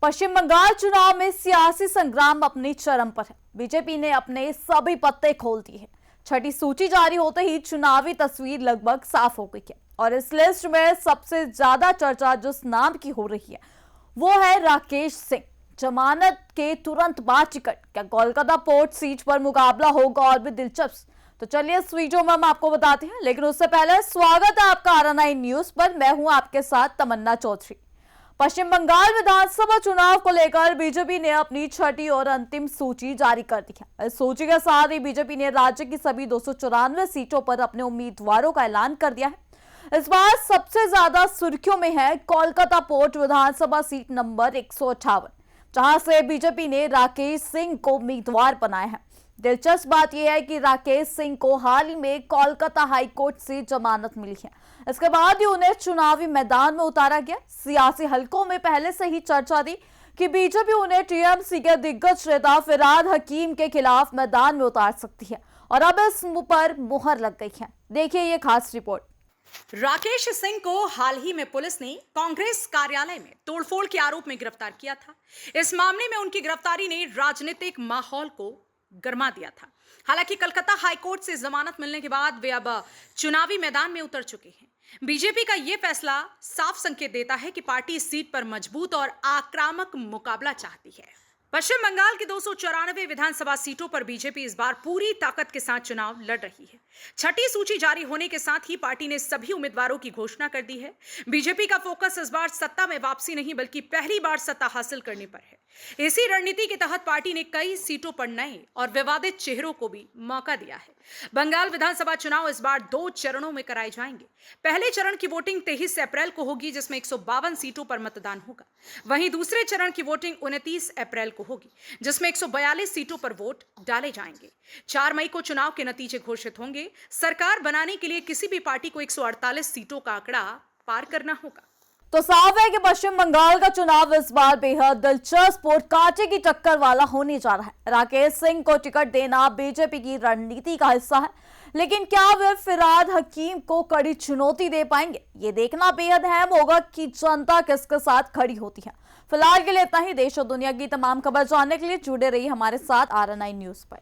पश्चिम बंगाल चुनाव में सियासी संग्राम अपनी चरम पर है। बीजेपी ने अपने सभी पत्ते खोल दिए हैं। छठी सूची जारी होते ही चुनावी तस्वीर लगभग साफ हो गई है और इस लिस्ट में सबसे ज्यादा चर्चा जिस नाम की हो रही है वो है राकेश सिंह। जमानत के तुरंत बाद टिकट, क्या कोलकाता पोर्ट सीट पर मुकाबला होगा और भी दिलचस्प? तो चलिए इस वीडियो में हम आपको बताते हैं, लेकिन उससे पहले स्वागत है आपका RNI न्यूज पर। मैं हूं आपके साथ तमन्ना चौधरी। पश्चिम बंगाल विधानसभा चुनाव को लेकर बीजेपी ने अपनी छठी और अंतिम सूची जारी कर दी है। इस सूची के साथ ही बीजेपी ने राज्य की सभी 294 सीटों पर अपने उम्मीदवारों का ऐलान कर दिया है। इस बार सबसे ज्यादा सुर्खियों में है कोलकाता पोर्ट विधानसभा सीट नंबर 158, जहां से बीजेपी ने राकेश सिंह को उम्मीदवार बनाया है। दिलचस्प बात यह है कि राकेश सिंह को हाल ही में कोलकाता हाईकोर्ट से जमानत मिली है। इसके बाद ही उन्हें चुनावी मैदान में उतारा गया। सियासी हलकों में पहले से ही चर्चा थी कि बीजेपी उन्हें टीएमसी के दिग्गज नेता फिरहाद हकीम के खिलाफ मैदान में उतार सकती है और अब इस पर मुहर लग गई है। देखिए ये खास रिपोर्ट। राकेश सिंह को हाल ही में पुलिस ने कांग्रेस कार्यालय में तोड़फोड़ के आरोप में गिरफ्तार किया था। इस मामले में उनकी गिरफ्तारी ने राजनीतिक माहौल को गरमा दिया था। हालांकि कलकत्ता हाईकोर्ट से जमानत मिलने के बाद वे अब चुनावी मैदान में उतर चुके हैं। बीजेपी का यह फैसला साफ संकेत देता है कि पार्टी इस सीट पर मजबूत और आक्रामक मुकाबला चाहती है। पश्चिम बंगाल की 294 विधानसभा सीटों पर बीजेपी इस बार पूरी ताकत के साथ चुनाव लड़ रही है। छठी सूची जारी होने के साथ ही पार्टी ने सभी उम्मीदवारों की घोषणा कर दी है। बीजेपी का फोकस इस बार सत्ता में वापसी नहीं बल्कि पहली बार सत्ता हासिल करने पर है। इसी रणनीति के तहत पार्टी ने कई सीटों पर नए और विवादित चेहरों को भी मौका दिया है। बंगाल विधानसभा चुनाव इस बार 2 चरणों में कराए जाएंगे। पहले चरण की वोटिंग 23 अप्रैल को होगी, जिसमें 152 सीटों पर मतदान होगा। वहीं दूसरे चरण की वोटिंग 29 अप्रैल को होगी, जिसमें 142 सीटों पर वोट डाले जाएंगे। 4 मई को चुनाव के नतीजे घोषित होंगे। सरकार बनाने के लिए किसी भी पार्टी को 148 सीटों का आंकड़ा पार करना होगा। तो साफ है कि पश्चिम बंगाल का चुनाव इस बार बेहद दिलचस्प और कांटे की टक्कर वाला होने जा रहा है। राकेश सिंह को टिकट देना बीजेपी की रणनीति का हिस्सा है, लेकिन क्या वे फिरहाद हकीम को कड़ी चुनौती दे पाएंगे? ये देखना बेहद अहम होगा कि जनता किसके साथ खड़ी होती है। फिलहाल के लिए इतना ही। देश और दुनिया की तमाम खबर जानने के लिए जुड़े रहिए हमारे साथ RNI न्यूज पर।